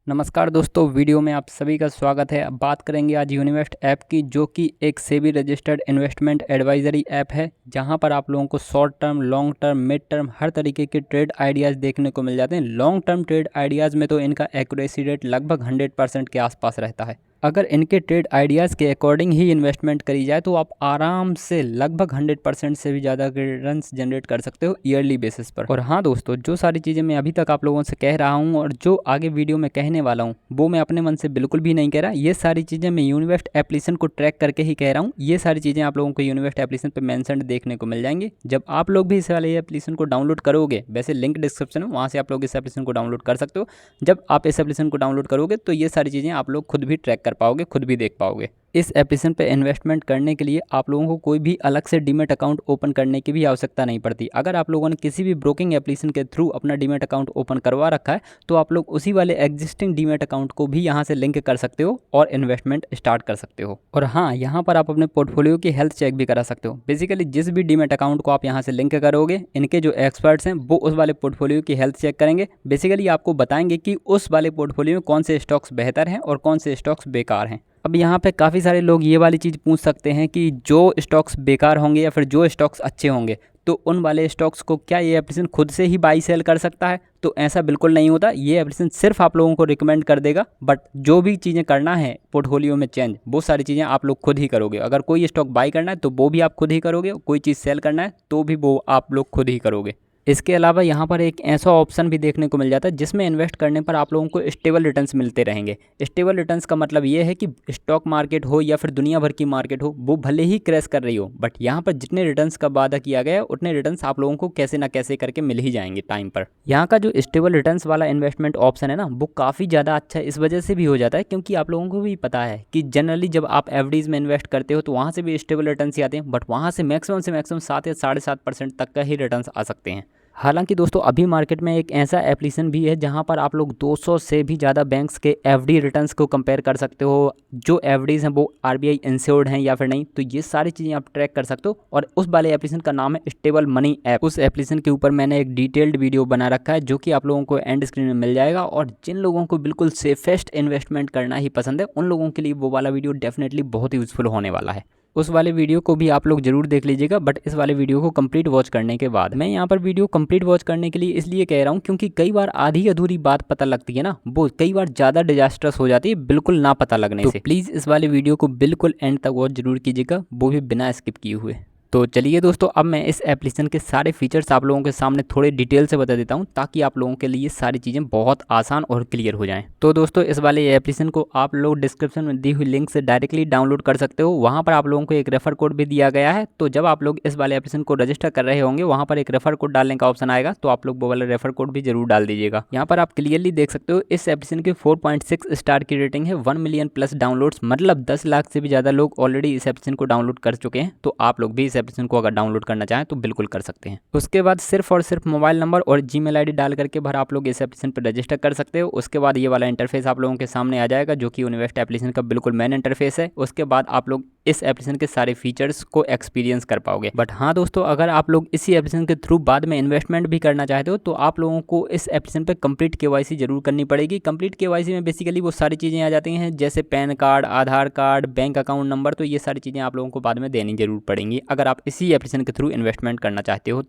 नमस्कार दोस्तों, वीडियो में आप सभी का स्वागत है। अब बात करेंगे आज यूनिवेस्ट ऐप की, जो कि एक SEBI registered investment advisory app है, जहां पर आप लोगों को short term, long term, mid term हर तरीके के ट्रेड आइडियाज़ देखने को मिल जाते हैं। लॉन्ग टर्म ट्रेड आइडियाज़ में तो इनका एक्यूरेसी रेट लगभग 100% के आसपास रहता है। अगर इनके ट्रेड आइडियाज़ के अकॉर्डिंग ही इन्वेस्टमेंट करी जाए तो आप आराम से लगभग 100% से भी ज़्यादा रिटर्न्स जनरेट कर सकते हो ईयरली बेसिस पर। और हाँ दोस्तों, जो सारी चीज़ें मैं अभी तक आप लोगों से कह रहा हूँ और जो आगे वीडियो में कहने वाला हूँ, वो मैं अपने मन से बिल्कुल भी नहीं कह रहा। ये सारी चीज़ें मैं यूनिवेस्ट एप्लीकेशन को ट्रैक करके ही कह रहा हूँ। ये सारी चीज़ें आप लोगों को यूनिवेस्ट एप्लीकेशन पर मेंशन्ड देखने को मिल जाएंगे जब आप लोग भी इस वाले एप्लीकेशन को डाउनलोड करोगे। वैसे लिंक डिस्क्रिप्शन में, वहाँ से आप लोग इस एप्लीकेशन को डाउनलोड कर सकते हो। जब आप इस एप्लीकेशन को डाउनलोड करोगे तो ये सारी चीज़ें आप लोग खुद भी ट्रैक कर पाओगे, खुद भी देख पाओगे। इस एप्लीकेशन पे इन्वेस्टमेंट करने के लिए आप लोगों को कोई भी अलग से डीमैट अकाउंट ओपन करने की भी आवश्यकता नहीं पड़ती। अगर आप लोगों ने किसी भी ब्रोकिंग एप्लीकेशन के थ्रू अपना डीमैट अकाउंट ओपन करवा रखा है तो आप लोग उसी वाले एग्जिस्टिंग डीमैट अकाउंट को भी यहाँ से लिंक कर सकते हो और इन्वेस्टमेंट स्टार्ट कर सकते हो। और हाँ, यहाँ पर आप अपने पोर्टफोलियो की हेल्थ चेक भी करा सकते हो। बेसिकली जिस भी डीमैट अकाउंट को आप यहाँ से लिंक करोगे, इनके जो एक्सपर्ट्स हैं वो उस वाले पोर्टफोलियो की हेल्थ चेक करेंगे। बेसिकली आपको बताएंगे कि उस वाले पोर्टफोलियो में कौन से स्टॉक्स बेहतर हैं और कौन से स्टॉक्स बेकार हैं। अब यहाँ पे काफ़ी सारे लोग ये वाली चीज़ पूछ सकते हैं कि जो स्टॉक्स बेकार होंगे या फिर जो स्टॉक्स अच्छे होंगे, तो उन वाले स्टॉक्स को क्या ये एप्लीकेशन खुद से ही बाई सेल कर सकता है? तो ऐसा बिल्कुल नहीं होता। ये एप्लीकेशन सिर्फ आप लोगों को रिकमेंड कर देगा, बट जो भी चीज़ें करना है पोर्टफोलियो में चेंज, वो सारी चीज़ें आप लोग खुद ही करोगे। अगर कोई स्टॉक बाई करना है तो वो भी आप खुद ही करोगे, कोई चीज़ सेल करना है तो भी वो आप लोग खुद ही करोगे। इसके अलावा यहाँ पर एक ऐसा ऑप्शन भी देखने को मिल जाता है जिसमें इन्वेस्ट करने पर आप लोगों को स्टेबल रिटर्न्स मिलते रहेंगे। स्टेबल रिटर्न्स का मतलब ये है कि स्टॉक मार्केट हो या फिर दुनिया भर की मार्केट हो, वो भले ही क्रैश कर रही हो, बट यहाँ पर जितने रिटर्न्स का वादा किया गया है उतने रिटर्न्स आप लोगों को कैसे ना कैसे करके मिल ही जाएंगे टाइम पर। यहाँ का जो स्टेबल रिटर्न्स वाला इन्वेस्टमेंट ऑप्शन है ना, वो काफ़ी ज़्यादा अच्छा इस वजह से भी हो जाता है क्योंकि आप लोगों को भी पता है कि जनरली जब आप एफडीज में इन्वेस्ट करते हो तो वहाँ से भी स्टेबल रिटर्न्स ही आते हैं, बट वहाँ से मैक्सिमम 7 या 7.5% तक का ही रिटर्न्स आ सकते हैं। हालांकि दोस्तों, अभी मार्केट में एक ऐसा एप्लीकेशन भी है जहां पर आप लोग 200 से भी ज़्यादा बैंक्स के एफडी रिटर्न्स को कंपेयर कर सकते हो। जो एफडीज हैं वो आरबीआई इंश्योर्ड हैं या फिर नहीं, तो ये सारी चीज़ें आप ट्रैक कर सकते हो। और उस वाले एप्लीकेशन का नाम है स्टेबल मनी ऐप। उस एप्लीकेशन के ऊपर मैंने एक डिटेल्ड वीडियो बना रखा है जो कि आप लोगों को एंड स्क्रीन में मिल जाएगा। और जिन लोगों को बिल्कुल सेफेस्ट इन्वेस्टमेंट करना ही पसंद है, उन लोगों के लिए वो वाला वीडियो डेफिनेटली बहुत ही यूज़फुल होने वाला है। उस वाले वीडियो को भी आप लोग जरूर देख लीजिएगा, बट इस वाले वीडियो को कंप्लीट वॉच करने के बाद। मैं यहाँ पर वीडियो कंप्लीट वॉच करने के लिए इसलिए कह रहा हूँ क्योंकि कई बार आधी अधूरी बात पता लगती है ना, वो कई बार ज़्यादा डिजास्टर्स हो जाती है बिल्कुल ना पता लगने से। प्लीज़ इस वाले वीडियो को बिल्कुल एंड तक वॉच जरूर कीजिएगा, वो भी बिना स्किप किए हुए। तो चलिए दोस्तों, अब मैं इस एप्लीकेशन के सारे फीचर्स आप लोगों के सामने थोड़े डिटेल से बता देता हूं ताकि आप लोगों के लिए सारी चीज़ें बहुत आसान और क्लियर हो जाएं। तो दोस्तों, इस वाले एप्लीकेशन को आप लोग डिस्क्रिप्शन में दी हुई लिंक से डायरेक्टली डाउनलोड कर सकते हो। वहां पर आप लोगों को एक रेफर कोड भी दिया गया है, तो जब आप लोग इस वाले एप्लीकेशन को रजिस्टर कर रहे होंगे वहाँ पर एक रेफर कोड डालने का ऑप्शन आएगा, तो आप लोग वो वाला रेफर कोड भी जरूर डाल दीजिएगा। यहाँ पर आप क्लियरली देख सकते हो इस एप्लीकेशन की 4.6 स्टार की रेटिंग है, 1 मिलियन प्लस डाउनलोड्स, मतलब 10 लाख से भी ज़्यादा लोग ऑलरेडी इस एप्लीकेशन को डाउनलोड कर चुके हैं। तो आप लोग भी इस एप्लीकेशन को अगर डाउनलोड करना चाहें तो बिल्कुल कर सकते हैं। उसके बाद सिर्फ और सिर्फ मोबाइल नंबर और जीमेल आईडी डाल करके भर आप लोग इस एप्लीकेशन पर रजिस्टर कर सकते हो। उसके बाद ये वाला इंटरफेस आप लोगों के सामने आ जाएगा जो कि यूनिवेस्ट एप्लीकेशन का बिल्कुल मेन इंटरफेस है। उसके बाद आप लोग इस एप्लीकेशन के सारे फीचर्स को एक्सपीरियंस कर पाओगे। बट हाँ दोस्तों, अगर आप लोग इसी एप्लीकेशन के थ्रू बाद में इन्वेस्टमेंट भी करना चाहते हो तो आप लोगों को इस एप्लीकेशन पर कंप्लीट केवाईसी जरूर करनी पड़ेगी। कंप्लीट केवाईसी में बेसिकली वो सारी चीज़ें आ जाती हैं जैसे पैन कार्ड, आधार कार्ड, बैंक अकाउंट नंबर, तो ये सारी चीज़ें आप लोगों को बाद में देनी जरूर पड़ेंगी अगर आप इसी एप्लीकेशन के थ्रू इन्वेस्टमेंट करना चाहते हो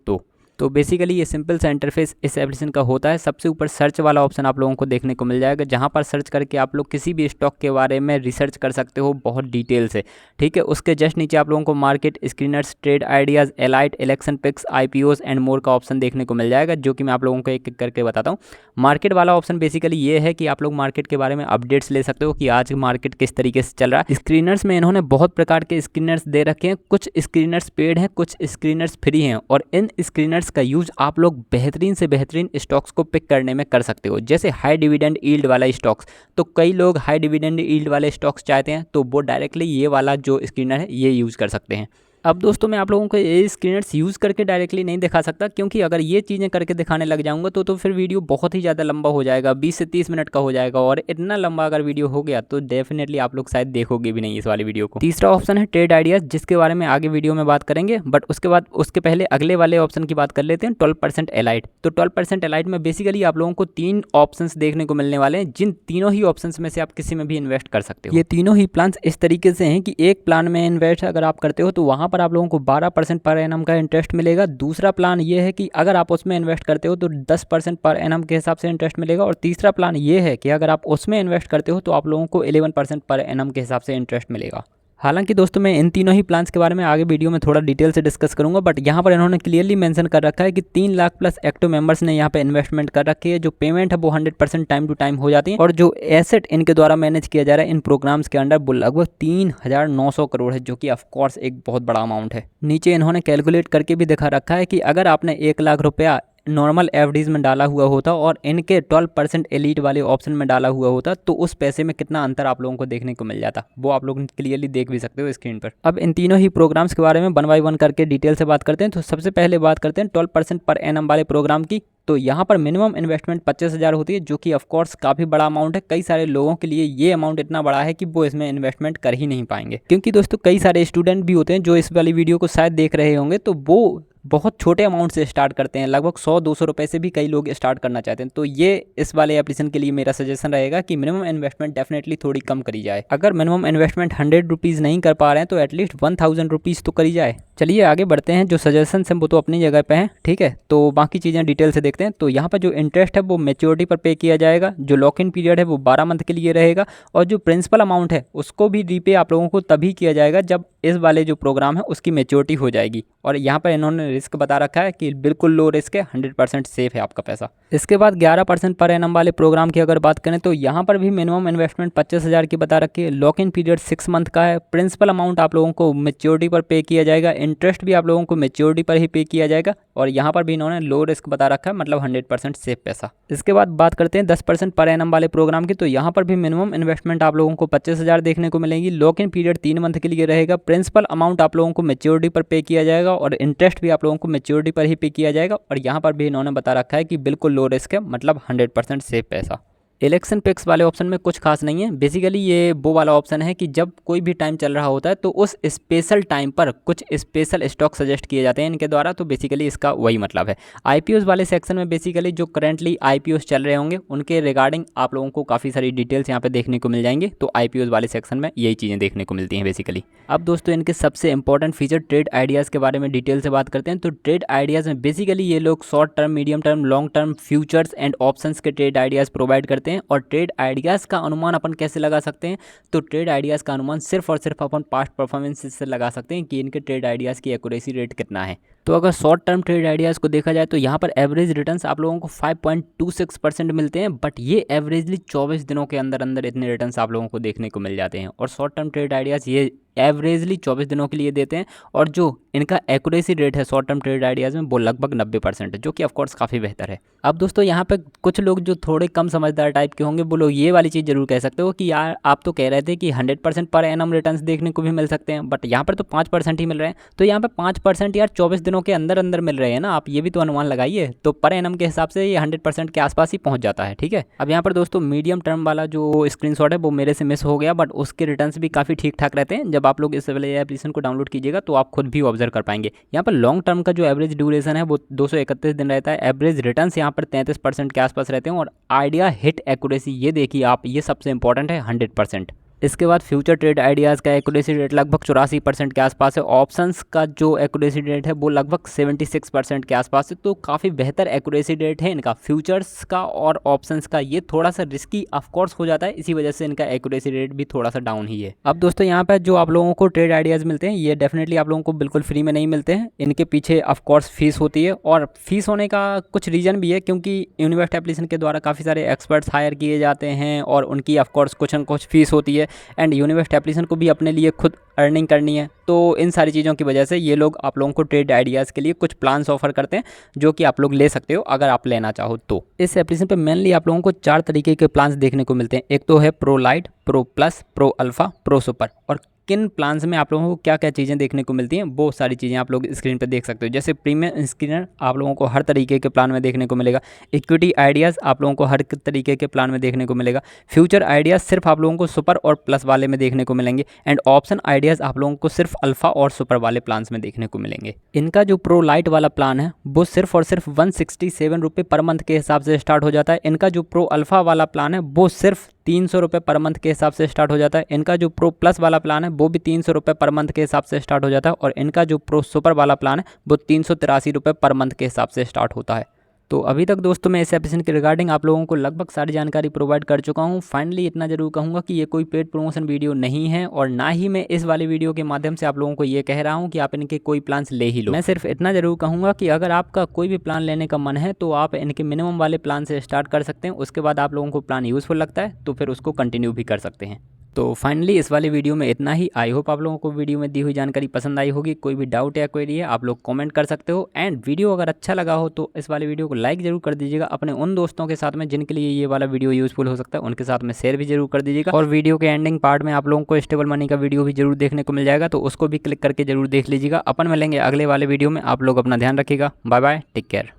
तो बेसिकली ये सिंपल सा इंटरफेस इस एप्लीकेशन का होता है। सबसे ऊपर सर्च वाला ऑप्शन आप लोगों को देखने को मिल जाएगा, जहां पर सर्च करके आप लोग किसी भी स्टॉक के बारे में रिसर्च कर सकते हो बहुत डिटेल से, ठीक है। उसके जस्ट नीचे आप लोगों को market screeners, trade ideas, elite, election picks, IPOs and more का ऑप्शन देखने को मिल जाएगा, जो कि मैं आप लोगों को एक एक करके बताता हूँ। मार्केट वाला ऑप्शन बेसिकली ये है कि आप लोग मार्केट के बारे में अपडेट्स ले सकते हो कि आज मार्केट किस तरीके से चल रहा है। स्क्रीनर्स में इन्होंने बहुत प्रकार के स्क्रीनर्स दे रखे हैं, कुछ स्क्रीनर्स पेड हैं, कुछ स्क्रीनर्स फ्री हैं, और इन स्क्रीनर्स का यूज आप लोग बेहतरीन से बेहतरीन स्टॉक्स को पिक करने में कर सकते हो। जैसे हाई डिविडेंड यील्ड वाला स्टॉक्स, तो कई लोग हाई डिविडेंड यील्ड वाले स्टॉक्स चाहते हैं तो वो डायरेक्टली ये वाला जो स्क्रीनर है ये यूज़ कर सकते हैं। अब दोस्तों मैं आप लोगों को ये स्क्रीनर्स यूज़ करके डायरेक्टली नहीं दिखा सकता, क्योंकि अगर ये चीज़ें करके दिखाने लग जाऊंगा तो फिर वीडियो बहुत ही ज़्यादा लंबा हो जाएगा, 20 से 30 मिनट का हो जाएगा। और इतना लंबा अगर वीडियो हो गया तो डेफिनेटली आप लोग शायद देखोगे भी नहीं इस वाली वीडियो को। तीसरा ऑप्शन है ट्रेड आइडियाज़, जिसके बारे में आगे वीडियो में बात करेंगे, बट उसके पहले अगले वाले ऑप्शन की बात कर लेते हैं, 12% एलाइट। तो 12% एलाइट में बेसिकली आप लोगों को 3 ऑप्शंस देखने को मिलने वाले हैं, जिन तीनों ही ऑप्शंस में से आप किसी में भी इन्वेस्ट कर सकते हो। ये तीनों ही प्लान्स इस तरीके से हैं कि एक प्लान में इन्वेस्ट अगर आप करते हो तो वहाँ पर आप लोगों को 12% पर एनम का इंटरेस्ट मिलेगा। दूसरा प्लान ये है कि अगर आप उसमें इन्वेस्ट करते हो तो 10% पर एनम के हिसाब से इंटरेस्ट मिलेगा। और तीसरा प्लान ये है कि अगर आप उसमें इन्वेस्ट करते हो तो आप लोगों को 11% पर एनम के हिसाब से इंटरेस्ट मिलेगा। हालांकि दोस्तों मैं इन तीनों ही प्लान्स के बारे में आगे वीडियो में थोड़ा डिटेल से डिस्कस करूंगा, बट यहाँ पर इन्होंने क्लियरली मेंशन कर रखा है कि 3 लाख प्लस एक्टिव मेंबर्स ने यहाँ पे इन्वेस्टमेंट कर रखी है। जो पेमेंट है वो 100% टाइम टू टाइम हो जाती है, और जो एसेट इनके द्वारा मैनेज किया जा रहा है इन प्रोग्राम्स के अंडर वो लगभग 3,900 करोड़ है, जो कि ऑफकोर्स एक बहुत बड़ा अमाउंट है। नीचे इन्होंने कैलकुलेट करके भी दिखा रखा है कि अगर आपने 1 लाख रुपया नॉर्मल एफडीज में डाला हुआ होता और इनके 12% एलीट वाले ऑप्शन में डाला हुआ होता तो उस पैसे में कितना अंतर आप लोगों को देखने को मिल जाता, वो आप लोग क्लियरली देख भी सकते हो स्क्रीन पर। अब इन तीनों ही प्रोग्राम्स के बारे में 1 बाय 1 करके डिटेल से बात करते हैं। तो सबसे पहले बात करते हैं 12% पर एनम वाले प्रोग्राम की। तो यहाँ पर मिनिमम इन्वेस्टमेंट 25,000 होती है, जो कि ऑफकोर्स काफ़ी बड़ा अमाउंट है। कई सारे लोगों के लिए ये अमाउंट इतना बड़ा है कि वो इसमें इन्वेस्टमेंट कर ही नहीं पाएंगे, क्योंकि दोस्तों कई सारे स्टूडेंट भी होते हैं जो इस वाली वीडियो को शायद देख रहे होंगे, तो वो बहुत छोटे अमाउंट से स्टार्ट करते हैं, लगभग 100-200 रुपए से भी कई लोग स्टार्ट करना चाहते हैं। तो ये इस वाले एप्लीकेशन के लिए मेरा सजेशन रहेगा कि मिनिमम इन्वेस्टमेंट डेफिनेटली थोड़ी कम करी जाए। अगर मिनिमम इन्वेस्टमेंट 100 रुपीज़ नहीं कर पा रहे हैं तो एटलीस्ट 1000 रुपीज़ तो करी जाए। चलिए आगे बढ़ते हैं। जो सजेशन है वो तो अपनी जगह पे हैं, ठीक है, तो बाकी चीज़ें डिटेल से देखते हैं। तो यहाँ पर जो इंटरेस्ट है वो मैच्योरिटी पर पे किया जाएगा, जो लॉक इन पीरियड है वो 12 मंथ के लिए रहेगा, और जो प्रिंसिपल अमाउंट है उसको भी रीपे आप लोगों को तभी किया जाएगा जब इस वाले जो प्रोग्राम है उसकी मैच्योरिटी हो जाएगी। और यहाँ पर इन्होंने रिस्क बता रखा है कि बिल्कुल लो रिस्क है, 100% सेफ है आपका पैसा। इसके बाद 11% पर एनम वाले प्रोग्राम की अगर बात करें तो यहाँ पर भी मिनिमम इन्वेस्टमेंट 25,000 की बता रखी है। लॉक इन पीरियड 6 मंथ का है। प्रिंसिपल अमाउंट आप लोगों को मैच्योरिटी पर पे किया जाएगा, इंटरेस्ट भी आप लोगों को मैच्योरिटी पर ही पे किया जाएगा, और यहाँ पर भी इन्होंने लो रिस्क बता रखा है, मतलब 100% सेफ पैसा। इसके बाद बात करते हैं 10% पर एनम वाले प्रोग्राम की। तो यहाँ पर भी मिनिमम इन्वेस्टमेंट आप लोगों को 25,000 देखने को मिलेगी। लॉक इन पीरियड 3 मंथ के लिए रहेगा। प्रिंसिपल अमाउंट आप लोगों को मैच्योरिटी पर पे किया जाएगा, और इंटरेस्ट भी आप लोगों को मैच्योरिटी पर ही पे किया जाएगा। और यहाँ पर भी इन्होंने बता रखा है कि बिल्कुल लो रिस्क है, मतलब 100% सेफ पैसा। इलेक्शन पिक्स वाले ऑप्शन में कुछ खास नहीं है। बेसिकली ये वो वाला ऑप्शन है कि जब कोई भी टाइम चल रहा होता है तो उस स्पेशल टाइम पर कुछ स्पेशल स्टॉक सजेस्ट किए जाते हैं इनके द्वारा। तो बेसिकली इसका वही मतलब है। आईपीओस वाले सेक्शन में बेसिकली जो करंटली आईपीओस चल रहे होंगे उनके रिगार्डिंग आप लोगों को काफ़ी सारी डिटेल्स यहाँ पे देखने को मिल जाएंगे। तो आईपीओस वाले सेक्शन में यही चीज़ें देखने को मिलती हैं बेसिकली। अब दोस्तों इनके सबसे इंपॉर्टेंट फीचर ट्रेड आइडियाज़ के बारे में डिटेल से बात करते हैं। तो ट्रेड आइडियाज़ में बेसिकली ये लोग short term, medium term, long term, futures and options के ट्रेड आइडियाज़ प्रोवाइड करते हैं। और ट्रेड आइडियाज़ का अनुमान अपन कैसे लगा सकते हैं? तो ट्रेड आइडियाज़ का अनुमान सिर्फ और सिर्फ अपन पास्ट परफॉर्मेंस से लगा सकते हैं कि इनके ट्रेड आइडियाज़ की एक्यूरेसी रेट कितना है। तो अगर शॉर्ट टर्म ट्रेड आइडियाज़ को देखा जाए तो यहाँ पर एवरेज रिटर्न्स आप लोगों को 5.26% मिलते हैं, बट ये एवरेजली 24 दिनों के अंदर अंदर इतने रिटर्न्स आप लोगों को देखने को मिल जाते हैं। और शॉर्ट टर्म ट्रेड आइडियाज़ ये एवरेजली 24 दिनों के लिए देते हैं, और जो इनका एक्यूरेसी रेट है शॉर्ट टर्म ट्रेड आइडियाज़ में वो लगभग 90% है, जो कि ऑफकोर्स काफ़ी बेहतर है। अब दोस्तों यहाँ पे कुछ लोग जो थोड़े कम समझदार टाइप के होंगे वो लोग ये वाली चीज़ जरूर कह सकते हो कि यार आप तो कह रहे थे कि 100% पर एनम रिटर्न्स देखने को भी मिल सकते हैं, बट यहाँ पर तो 5% ही मिल रहे हैं। तो यहाँ पर 5% यार 24 दिनों के अंदर अंदर मिल रहे हैं ना, आप ये भी तो अनुमान लगाइए। तो पर एनम के हिसाब से ये 100% के आसपास ही पहुँच जाता है, ठीक है। अब यहाँ पर दोस्तों मीडियम टर्म वाला जो स्क्रीनशॉट है वो मेरे से मिस हो गया, बट उसके रिटर्न्स भी काफ़ी ठीक ठाक रहते हैं। जब आप लोग इस वाले एप्लीकेशन को डाउनलोड कीजिएगा तो आप खुद भी ऑब्जर्व कर पाएंगे। यहाँ पर लॉन्ग टर्म का जो एवरेज ड्यूरेशन है वो 231 दिन रहता है। एवरेज रिटर्न्स यहाँ पर 33% के आसपास रहते हैं, और आइडिया हिट एक्यूरेसी ये देखिए आप, ये सबसे इंपॉर्टेंट है, 100%। इसके बाद फ्यूचर ट्रेड आइडियाज़ का एक्यूरेसी रेट लगभग 84% के आसपास है। ऑप्शंस का जो एक्यूरेसी रेट है वो लगभग 76% के आसपास है। तो काफ़ी बेहतर एक्यूरेसी रेट है इनका फ्यूचर्स का और ऑप्शंस का। ये थोड़ा सा रिस्की ऑफकोर्स हो जाता है, इसी वजह से इनका एक्यूरेसी रेट भी थोड़ा सा डाउन ही है। अब दोस्तों यहाँ पर जो आप लोगों को ट्रेड आइडियाज़ मिलते हैं ये डेफिनेटली आप लोगों को बिल्कुल फ्री में नहीं मिलते हैं। इनके पीछे ऑफकोर्स फीस होती है, और फीस होने का कुछ रीज़न भी है, क्योंकि यूनिवर्सिटी एप्लीकेशन के द्वारा काफ़ी सारे एक्सपर्ट्स हायर किए जाते हैं और उनकी ऑफकोर्स कुछ न कुछ फीस होती है। एंड यूनिवर्सिटी एप्लीकेशन को भी अपने लिए खुद अर्निंग करनी है। तो इन सारी चीज़ों की वजह से ये लोग आप लोगों को ट्रेड आइडियाज़ के लिए कुछ प्लान्स ऑफर करते हैं, जो कि आप लोग ले सकते हो अगर आप लेना चाहो तो। इस एप्लीकेशन पे मेनली आप लोगों को 4 तरीके के प्लान्स देखने को मिलते हैं। एक तो है pro light, pro plus, pro alpha, pro super. और किन प्लान्स में आप लोगों को क्या क्या चीज़ें देखने को मिलती हैं वो सारी चीज़ें आप लोग स्क्रीन पर देख सकते हो। जैसे प्रीमियम स्क्रीनर आप लोगों को हर तरीके के प्लान में देखने को मिलेगा। इक्विटी आइडियाज़ आप लोगों को हर तरीके के प्लान में देखने को मिलेगा। फ्यूचर आइडियाज़ सिर्फ आप लोगों को सुपर और प्लस वाले में देखने को मिलेंगे। एंड ऑप्शन आइडियाज़ आप लोगों को सिर्फ अल्फा और सुपर वाले प्लान्स में देखने को मिलेंगे। इनका जो प्रो लाइट वाला प्लान है वो सिर्फ और सिर्फ 167 रुपये पर मंथ के हिसाब से स्टार्ट हो जाता है। इनका जो प्रो अल्फा वाला प्लान है वो सिर्फ 300 रुपये पर मंथ के हिसाब से स्टार्ट हो जाता है। इनका जो प्रो प्लस वाला प्लान है वो भी 300 रुपये पर मंथ के हिसाब से स्टार्ट हो जाता है। और इनका जो प्रो सुपर वाला प्लान है वो 383 रुपये पर मंथ के हिसाब से स्टार्ट होता है। तो अभी तक दोस्तों मैं इस एप्लीकेशन के रिगार्डिंग आप लोगों को लगभग सारी जानकारी प्रोवाइड कर चुका हूं। फाइनली इतना जरूर कहूंगा कि ये कोई पेड प्रमोशन वीडियो नहीं है और ना ही मैं इस वाली वीडियो के माध्यम से आप लोगों को ये कह रहा हूं कि आप इनके कोई प्लान्स ले ही लो। मैं सिर्फ इतना जरूर कहूंगा कि अगर आपका कोई भी प्लान लेने का मन है तो आप इनके मिनिमम वाले प्लान से स्टार्ट कर सकते हैं। उसके बाद आप लोगों को प्लान यूज़फुल लगता है तो फिर उसको कंटिन्यू भी कर सकते हैं। तो फाइनली इस वाली वीडियो में इतना ही। आई होप आप लोगों को वीडियो में दी हुई जानकारी पसंद आई होगी। कोई भी डाउट या क्वेरी है आप लोग कमेंट कर सकते हो। एंड वीडियो अगर अच्छा लगा हो तो इस वाली वीडियो को लाइक जरूर कर दीजिएगा अपने उन दोस्तों के साथ में जिनके लिए ये वाला वीडियो यूजफुल हो सकता है, उनके साथ में शेयर भी जरूर कर दीजिएगा। और वीडियो के एंडिंग पार्ट में आप लोगों को स्टेबल मनी का वीडियो भी जरूर देखने को मिल जाएगा, तो उसको भी क्लिक करके जरूर देख लीजिएगा। अपन मिलेंगे अगले वाले वीडियो में। आप लोग अपना ध्यान रखिएगा। Bye bye, take care.